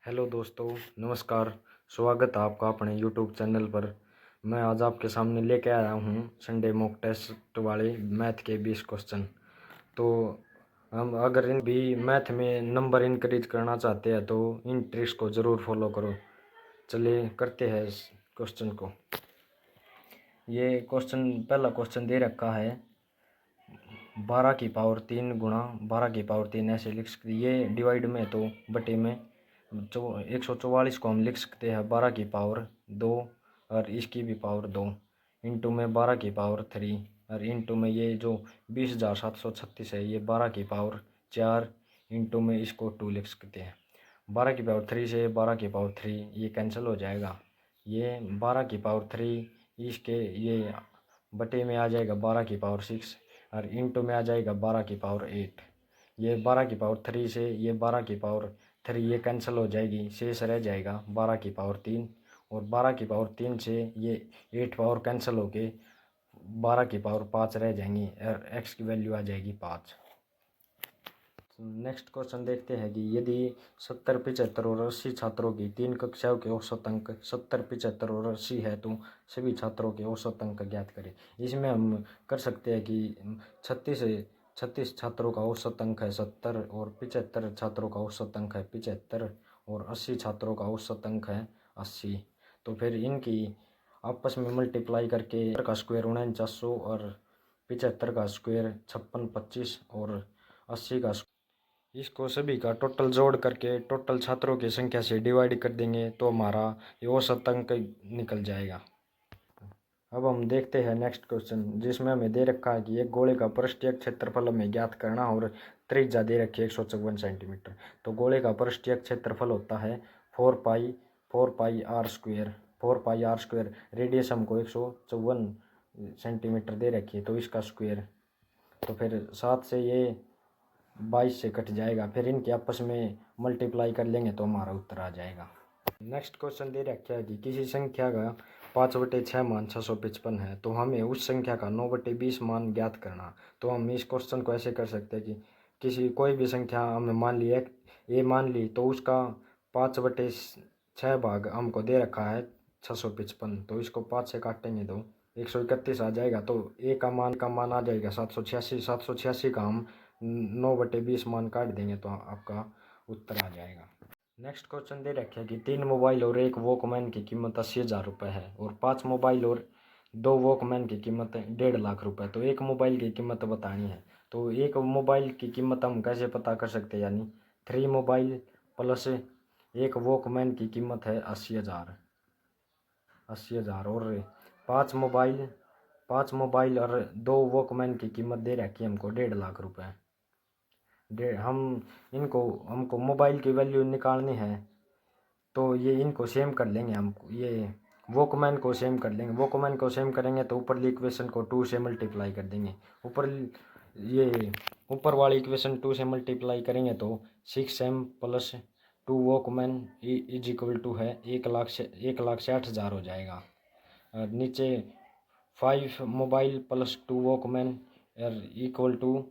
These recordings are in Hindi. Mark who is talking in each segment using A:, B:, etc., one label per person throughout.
A: हेलो दोस्तों, नमस्कार। स्वागत है आपका अपने यूट्यूब चैनल पर। मैं आज आपके सामने लेके आया हूँ संडे मॉक टेस्ट वाले मैथ के 20 क्वेश्चन। तो हम अगर इन भी मैथ में नंबर इंक्रीज करना चाहते हैं तो इन ट्रिक्स को ज़रूर फॉलो करो। चलिए करते हैं इस क्वेश्चन को। ये क्वेश्चन पहला क्वेश्चन दे रखा है 12⁻³ गुणा 12⁻³ ऐसे लिख सकते। ये डिवाइड में तो बटे में 144 को हम लिख सकते हैं 12⁻² और इसकी भी पावर 2 इंटू में 12⁻³ और इंटू में ये जो 20,736 है ये 12⁻4 इंटू में इसको 2 लिख सकते हैं। 12⁻³ से 12⁻³ ये कैंसिल हो जाएगा। ये 12⁻³ इसके ये बटे में आ जाएगा 12⁻6 और इंटू में आ जाएगा 12⁻8। ये 12⁻³ से ये 12⁻³ ये कैंसिल हो जाएगी, शेष रह जाएगा 12⁻3 और 12⁻3 से ये 8 पावर कैंसिल होके 12⁻5 रह जाएंगी और x की वैल्यू आ जाएगी 5। नेक्स्ट क्वेश्चन देखते हैं कि यदि 70, 75 और 80 छात्रों की 3 कक्षाओं के औसत अंक 70, 75 और 80 है तो सभी छात्रों के औसत अंक ज्ञात करें। इसमें हम कर सकते हैं कि 36 छात्रों का औसत अंक है 70 और 75 छात्रों का औसत अंक है 75 और 80 छात्रों का औसत अंक है 80। तो फिर इनकी आपस में मल्टीप्लाई करके का स्क्वायर 4900 और 75 का स्क्वायर 5625 और 80 का इसको सभी का टोटल जोड़ करके टोटल छात्रों की संख्या से डिवाइड कर देंगे तो हमारा ये औसत अंक निकल जाएगा। अब हम देखते हैं नेक्स्ट क्वेश्चन जिसमें हमें दे रखा है कि एक गोले का पृष्ठीय क्षेत्रफल हमें ज्ञात करना और त्रिज्या दे रखी है 154 सेंटीमीटर। तो गोले का पृष्ठीय क्षेत्रफल होता है 4πr²। रेडियस हमको 154 सेंटीमीटर दे रखी है तो इसका स्क्वायर। तो फिर 7 से ये 22 से कट जाएगा, फिर इनके आपस में मल्टीप्लाई कर लेंगे तो हमारा उत्तर आ जाएगा। नेक्स्ट क्वेश्चन दे रखा है कि किसी संख्या का 5/6 मान 655 है तो हमें उस संख्या का 9/20 मान ज्ञात करना। तो हम इस क्वेश्चन को ऐसे कर सकते हैं कि किसी कोई भी संख्या हमें मान ली ए मान ली तो उसका 5/6 भाग हमको दे रखा है 655। तो इसको 5 से काटेंगे तो 131 आ जाएगा। तो ए का मान आ जाएगा 786। 786 का हम 9/20 मान काट देंगे तो आपका उत्तर आ जाएगा। नेक्स्ट क्वेश्चन दे रखे है कि 3 मोबाइल और 1 वॉकमैन की कीमत 80,000 रुपये है और 5 मोबाइल और 2 वॉकमैन की कीमत 1.5 लाख रुपये। तो एक मोबाइल की कीमत बतानी है। तो एक मोबाइल की कीमत हम कैसे पता कर सकते हैं, यानी 3 मोबाइल प्लस 1 वॉकमैन की कीमत है 80,000 और 5 मोबाइल और 2 वॉकमैन की कीमत दे रखी है हमको 1.5 लाख रुपये। हमको मोबाइल की वैल्यू निकालनी है तो ये इनको सेम कर लेंगे। हम ये वॉकमैन को सेम कर लेंगे। वॉकमैन को सेम करेंगे तो ऊपर इक्वेशन को 2 से मल्टीप्लाई कर देंगे। ऊपर वाली इक्वेशन 2 से मल्टीप्लाई करेंगे तो 6m plus 2 walkman is equal to है 1,60,000 हो जाएगा। और नीचे 5 mobile plus 2 walkman equal to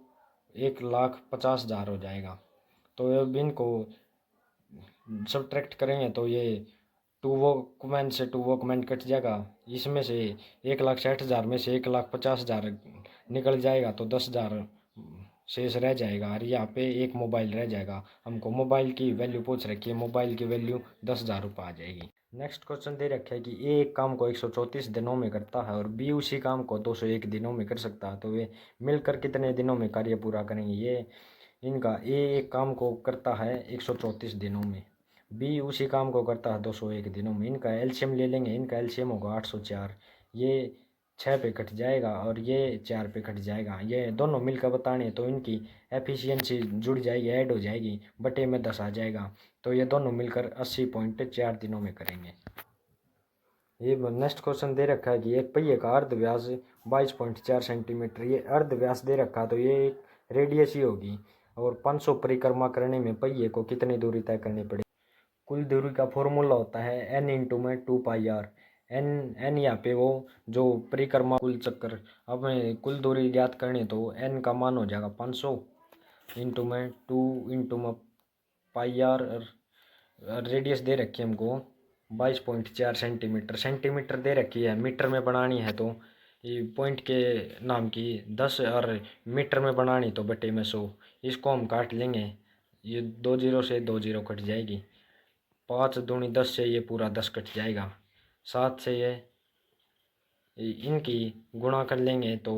A: 1,50,000 हो जाएगा। तो अब इनको सब्ट्रैक्ट करेंगे तो ये 2 वॉकमैन से 2 वॉकमैन कट जाएगा। इसमें से 1,60,000 में से 1,50,000 निकल जाएगा तो 10,000 शेष रह जाएगा और यहाँ पे एक मोबाइल रह जाएगा। हमको मोबाइल की वैल्यू पूछ रखी है, मोबाइल की वैल्यू 10,000 रुपये आ जाएगी। नेक्स्ट क्वेश्चन दे रखे है कि ए एक काम को 134 दिनों में करता है और बी उसी काम को 201 दिनों में कर सकता है। तो वे मिलकर कितने दिनों में कार्य पूरा करेंगे। ये इनका ए एक काम को करता है 134 दिनों में, बी उसी काम को करता है 201 दिनों में। इनका एलसीएम ले लेंगे। इनका एलसीएम होगा 804। ये 6 पे कट जाएगा और ये 4 पे कट जाएगा। ये दोनों मिलकर बताने तो इनकी एफिशिएंसी जुड़ जाएगी, ऐड हो जाएगी, बटे में 10 आ जाएगा। तो ये दोनों मिलकर 80.4 दिनों में करेंगे। ये नेक्स्ट क्वेश्चन दे रखा है कि एक पहिए का अर्ध व्यास 22.4 सेंटीमीटर, ये अर्ध व्यास दे रखा तो ये एक रेडियस ही होगी और 500 परिक्रमा करने में पहिए को कितनी दूरी तय करनी पड़ेगी। कुल दूरी का फॉर्मूला होता है n इंटू में 2πr। n यहाँ पे वो जो परिक्रमा कुल चक्कर, अब कुल दूरी ज्ञात करनी तो n का मान हो जाएगा 500 इंटू में 2 इंटू में πr रेडियस दे रखी है हमको 22.4 सेंटीमीटर। सेंटीमीटर दे रखी है, मीटर में बनानी है तो ये पॉइंट के नाम की 10 और मीटर में बनानी तो बटे में 100। इसको हम काट लेंगे, ये 2 जीरो से 2 जीरो कट जाएगी। 5 दूनी 10 से ये पूरा 10 कट जाएगा। 7 से ये इनकी गुणा कर लेंगे तो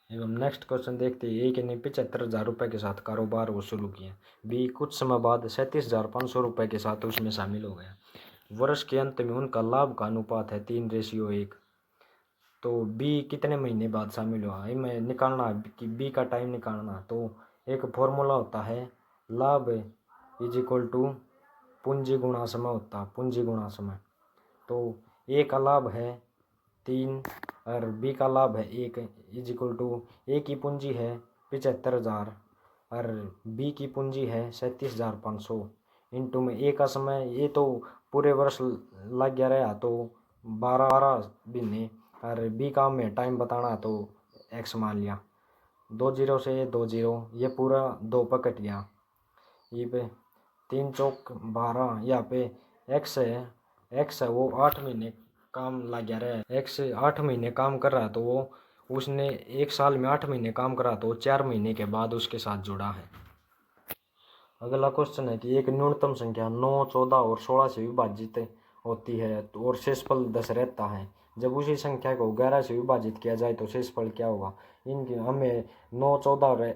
A: एवं नेक्स्ट क्वेश्चन देखते हैं। एक ने 75,000 रुपये के साथ कारोबार वो शुरू किया। बी कुछ समय बाद 37,500 रुपये के साथ उसमें शामिल हो गया। वर्ष के अंत में उनका लाभ का अनुपात है 3:1। तो बी कितने महीने बाद शामिल हुआ, इनमें निकालना कि बी का टाइम निकालना। तो एक फॉर्मूला होता है, लाभ इज इक्वल टू पूंजी गुणा समय होता है, पूंजी गुणा समय। तो ए का लाभ है 3 और बी का लाभ है 1 इज इक्वल टू ए की पूंजी है 75,000 और बी की पूंजी है 37,500 इंटू में ए का समय, ये तो पूरे वर्ष लग गया रहा तो 12 महीने और बी का में टाइम बताना तो एक्स मान लिया। 2 जीरो से 2 जीरो, ये पूरा 2 पर कट गया। ये पे 3 चौक 12, यहाँ पे एक्स है वो 8 महीने काम लग गया रहा। एक्स 8 महीने काम कर रहा तो वो उसने 1 साल में 8 महीने काम करा तो 4 महीने के बाद उसके साथ जुड़ा है। अगला क्वेश्चन है कि एक न्यूनतम संख्या 9, 14 और 16 से विभाजित होती है और शेषफल 10 रहता है। जब उसी संख्या को 11 से विभाजित किया जाए तो शेषफल क्या होगा। इनकी हमें 9, 14 और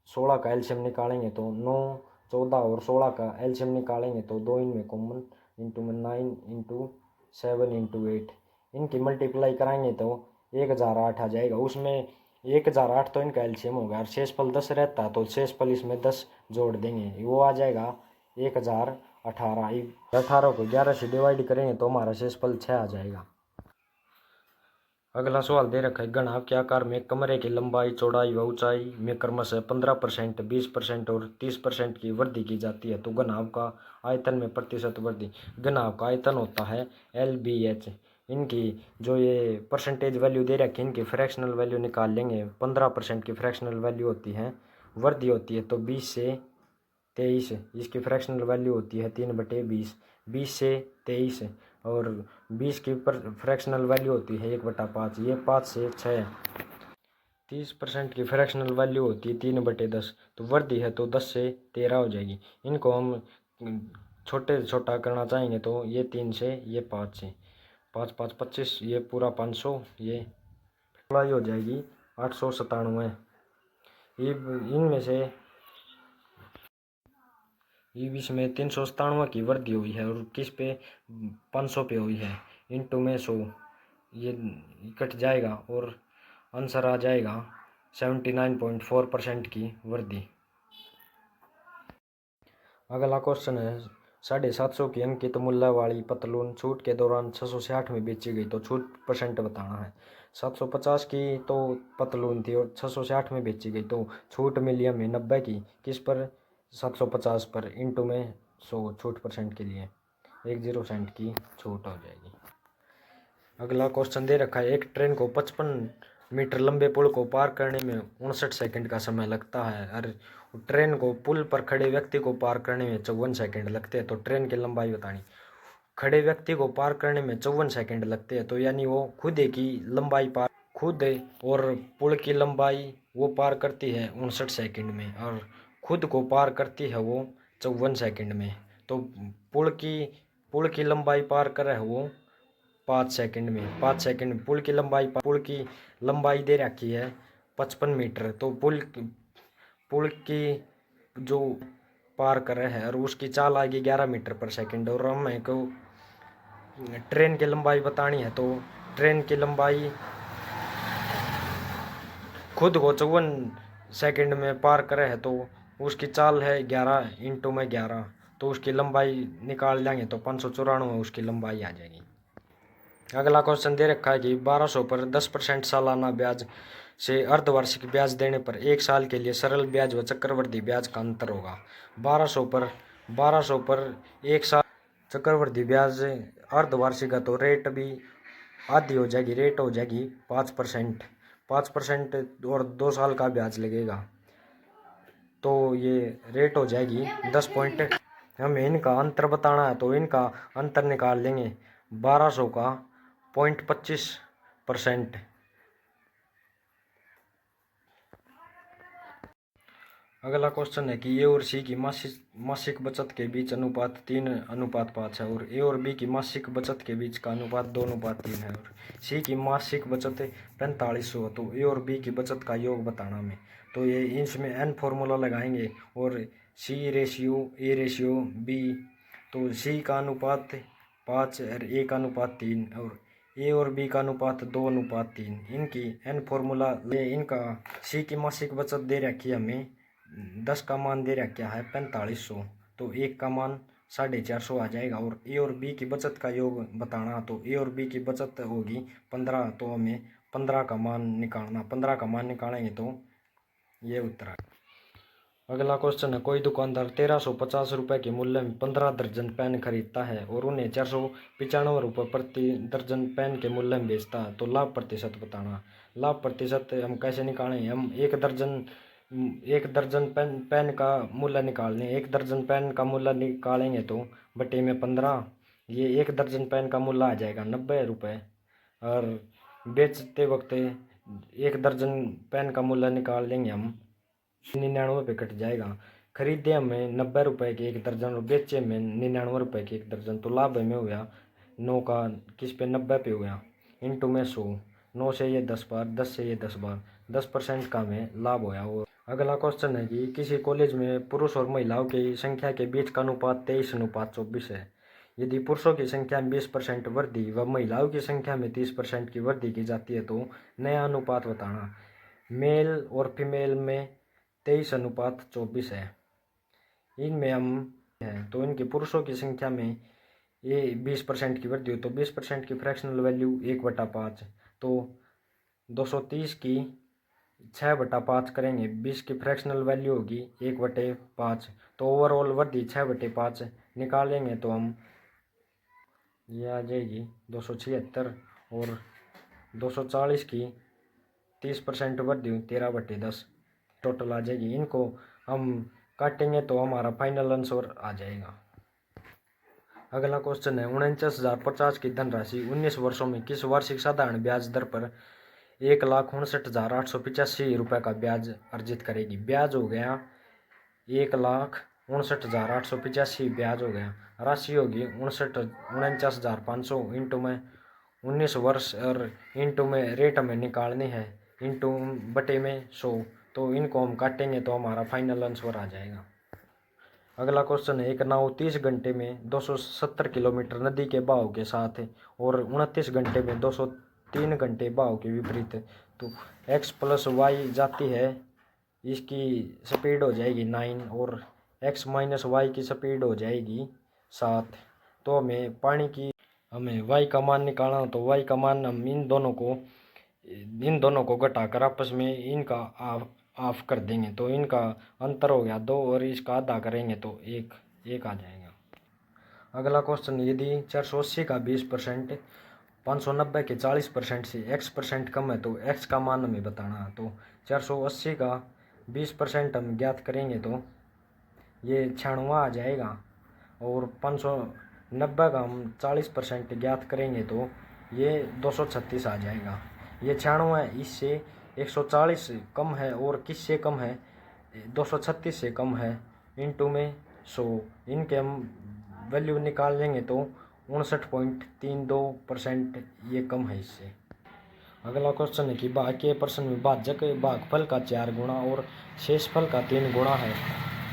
A: 16 का एलसीएम निकालेंगे तो 9, 14 और 16 का एलसीएम निकालेंगे तो 2 इनमें कॉमन इंटू में 9 इंटू 7 इंटू 8, इनकी मल्टीप्लाई कराएंगे तो 1008 आ जाएगा। उसमें 1008 तो इनका एलसीएम होगा और शेषफल 10 रहता है तो शेषफल इसमें 10 जोड़ देंगे, वो आ जाएगा 1018। 18 को 11 से डिवाइड करेंगे तो हमारा शेषफल 6 आ जाएगा। अगला सवाल दे रखा है, घनाभ के आकार में कमरे की लंबाई, चौड़ाई व ऊंचाई में क्रमशः 15%, 20% और 30% की वृद्धि की जाती है। तो घनाभ का आयतन में प्रतिशत वृद्धि। घनाभ का आयतन होता है LBH। इनकी जो ये परसेंटेज वैल्यू दे रखी है, इनकी फ्रैक्शनल वैल्यू निकाल लेंगे। 15% की फ्रैक्शनल वैल्यू होती है, वृद्धि होती है तो 20 से 23, इसकी फ्रैक्शनल वैल्यू होती है 3/20। 20 से 23 और 20 की फ्रैक्शनल वैल्यू होती है 1/5, ये 5 से 6। 30% की फ्रैक्शनल वैल्यू होती है 3/10, तो वृद्धि है तो 10 से 13 हो जाएगी। इनको हम छोटे छोटा करना चाहेंगे तो ये 3 से, ये 5 से, 5 5 25, ये पूरा 500, ये लंबाई हो जाएगी 897। ये इनमें से ये इसमें 397 की वृद्धि हुई है और किस पे 500 पे हुई है, इंटू में 100, ये कट जाएगा और आंसर आ जाएगा 79.4% की वृद्धि। अगला क्वेश्चन है, 750 की अंकित मूल्य वाली पतलून छूट के दौरान 660 में बेची गई तो छूट परसेंट बताना है। 750 की तो पतलून थी और 660 में बेची गई तो छूट मिली हमें 90 की, किस पर, 750 पर, इंटू में 100 छूट परसेंट के लिए 10 सेंट की छूट हो जाएगी। अगला क्वेश्चन दे रखा है, एक ट्रेन को 55 मीटर लंबे पुल को पार करने में 59 सेकंड का समय लगता है और ट्रेन को पुल पर खड़े व्यक्ति को पार करने में 54 सेकंड लगते हैं। तो ट्रेन की लंबाई बतानी। खड़े व्यक्ति को पार करने में 54 सेकंड लगते हैं तो यानी वो खुद की लंबाई पार खुद और पुल की लंबाई वो पार करती है 59 सेकंड में और खुद को पार करती है वो 54 सेकंड में। तो पुल की लंबाई पार कर है वो 5 सेकंड में। 5 सेकंड में पुल की लंबाई दे रखी है 55 मीटर। तो पुल की जो पार कर रहे हैं और उसकी चाल आएगी 11 मीटर पर सेकंड। और हमें को ट्रेन की लंबाई बतानी है तो ट्रेन की लंबाई खुद को 54 सेकंड में पार करे है तो उसकी चाल है 11 इंटू में 11, तो उसकी लंबाई निकाल लेंगे तो 594 उसकी लंबाई आ जाएगी। अगला क्वेश्चन दे रखा है कि 1200 पर 10% सालाना ब्याज से अर्धवार्षिक ब्याज देने पर 1 साल के लिए सरल ब्याज व चक्रवृद्धि ब्याज का अंतर होगा। 1200 पर 1 साल चक्रवृद्धि ब्याज अर्धवार्षिक का तो रेट भी आधी हो जाएगी, रेट हो जाएगी 5%। 5% और 2 साल का ब्याज लगेगा तो ये रेट हो जाएगी 10 हमें इनका अंतर बताना है तो इनका अंतर निकाल लेंगे 1200 का 0.25%। अगला क्वेश्चन है कि ए और सी की मासिक बचत के बीच अनुपात 3:5 है, और ए और बी की मासिक बचत के बीच का अनुपात 2:3 है, और सी की मासिक बचत 4500, तो ए और बी की बचत का योग बताना हमें। तो ये इसमें एन फॉर्मूला लगाएंगे और सी रेशियो ए रेशियो बी, तो सी का अनुपात 5 और ए का अनुपात 3 और ए और बी का अनुपात 2:3। इनकी एन फॉर्मूला इनका सी की मासिक बचत दे रखी है हमें 10 का मान दे रखा है 4500, तो 1 का मान 450 आ जाएगा। और ए और बी की बचत का योग बताना, तो ए और बी की बचत होगी 15, तो हमें 15 का मान निकालना, 15 का मान निकालेंगे तो ये उत्तर है। अगला क्वेश्चन है, कोई दुकानदार 1350 रुपये के मूल्य में 15 दर्जन पेन खरीदता है और उन्हें 495 रुपये प्रति दर्जन पेन के मूल्य में बेचता है, तो लाभ प्रतिशत बताना। लाभ प्रतिशत हम कैसे निकालेंगे, हम एक दर्जन पेन का मूल्य निकालने, एक दर्जन पेन का मूल्य निकालेंगे तो बटे में 15, ये एक दर्जन पेन का मूल्य आ जाएगा 90 रुपये, और बेचते वक्त एक दर्जन पेन का मूल्य निकाल लेंगे हम 99 पे कट जाएगा। खरीदे हमें 90 रुपये के एक दर्जन और बेचे में 99 रुपये के एक दर्जन, तो लाभ हमें हो गया 9 का किस पे 90 पे हो गया इंटू में 100, 9 से ये 10 बार, 10 से ये 10 बार, 10% का हमें लाभ होया। और अगला क्वेश्चन है कि किसी कॉलेज में पुरुष और महिलाओं की संख्या के बीच का अनुपात 23:24 है। यदि पुरुषों की संख्या में 20% वृद्धि व महिलाओं की संख्या में 30% की वृद्धि की जाती है तो नया अनुपात बताना। मेल और फीमेल में 23:24 है, इनमें हम हैं तो इनके पुरुषों की संख्या में ये 20% की वृद्धि हो तो 20% की फ्रैक्शनल वैल्यू 1/5, तो 230 की 6/5 करेंगे, 20 की फ्रैक्शनल वैल्यू होगी 1/5, तो ओवरऑल वृद्धि 6/5 निकालेंगे तो हम ये आ जाएगी 276, और 240 की 30% वृद्धि 13/10 टोटल आ जाएगी। इनको हम काटेंगे तो हमारा फाइनल आंसर आ जाएगा। अगला क्वेश्चन है, 49,050 की धनराशि 19 वर्षों में किस वार्षिक साधारण ब्याज दर पर 1,59,885 रुपये का ब्याज अर्जित करेगी। ब्याज हो गया 1,59,885 ब्याज हो गया, राशि होगी 49,500 इंटू में 19 वर्ष और इंटू में रेट हमें निकालनी है इंटू बटे में 100, तो इनको हम काटेंगे तो हमारा फाइनल आंसर आ जाएगा। अगला क्वेश्चन है, एक नाव 30 घंटे में 270 किलोमीटर नदी के बहाव के साथ और 29 घंटे में 203 घंटे बहाव के विपरीत, तो x + y जाती है, इसकी स्पीड हो जाएगी 9 और x - y की स्पीड हो जाएगी 7, तो हमें y का मान निकालना, तो y का मान हम इन दोनों को घटाकर आपस में इनका ऑफ कर देंगे, तो इनका अंतर हो गया 2 और इसका आधा करेंगे तो 1 आ जाएगा। अगला क्वेश्चन, यदि 480 का 20%, 590 के 40% से x% कम है तो x का मान हमें बताना है। तो 480 का 20% हम ज्ञात करेंगे तो ये 96 आ जाएगा, और 590 का हम 40% ज्ञात करेंगे तो ये 236 आ जाएगा। ये 96 इससे 140 कम है और किससे कम है, 236 से कम है इंटू में 100, इनके हम वैल्यू निकाल लेंगे तो 59.32% ये कम है इससे। अगला क्वेश्चन है कि भाग के प्रश्न में भाजक भागफल का 4 गुना और शेषफल का 3 गुना है।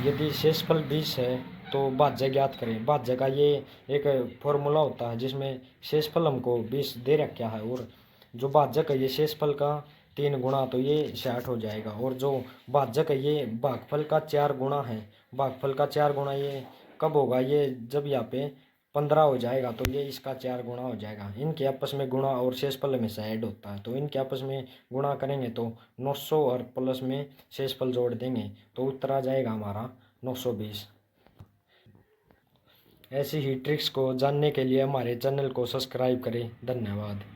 A: यदि शेषफल 20 है तो भाज्य ज्ञात करें। भाज्य का ये एक फॉर्मूला होता है जिसमें शेषफल हमको 20 दे रखा है, और जो भाजक है ये शेषफल का 3 गुना, तो ये 60 हो जाएगा, और जो भाजक है ये भागफल का 4 गुना है। भागफल का 4 गुना ये कब होगा, ये जब यहाँ पे 15 हो जाएगा तो ये इसका 4 गुना हो जाएगा। इनके आपस में गुणा और शेषफल में से ऐड होता है, तो इनके आपस में गुणा करेंगे तो 900 और प्लस में शेषफल जोड़ देंगे तो उत्तर आ जाएगा हमारा 920। ऐसी ही ट्रिक्स को जानने के लिए हमारे चैनल को सब्सक्राइब करें। धन्यवाद।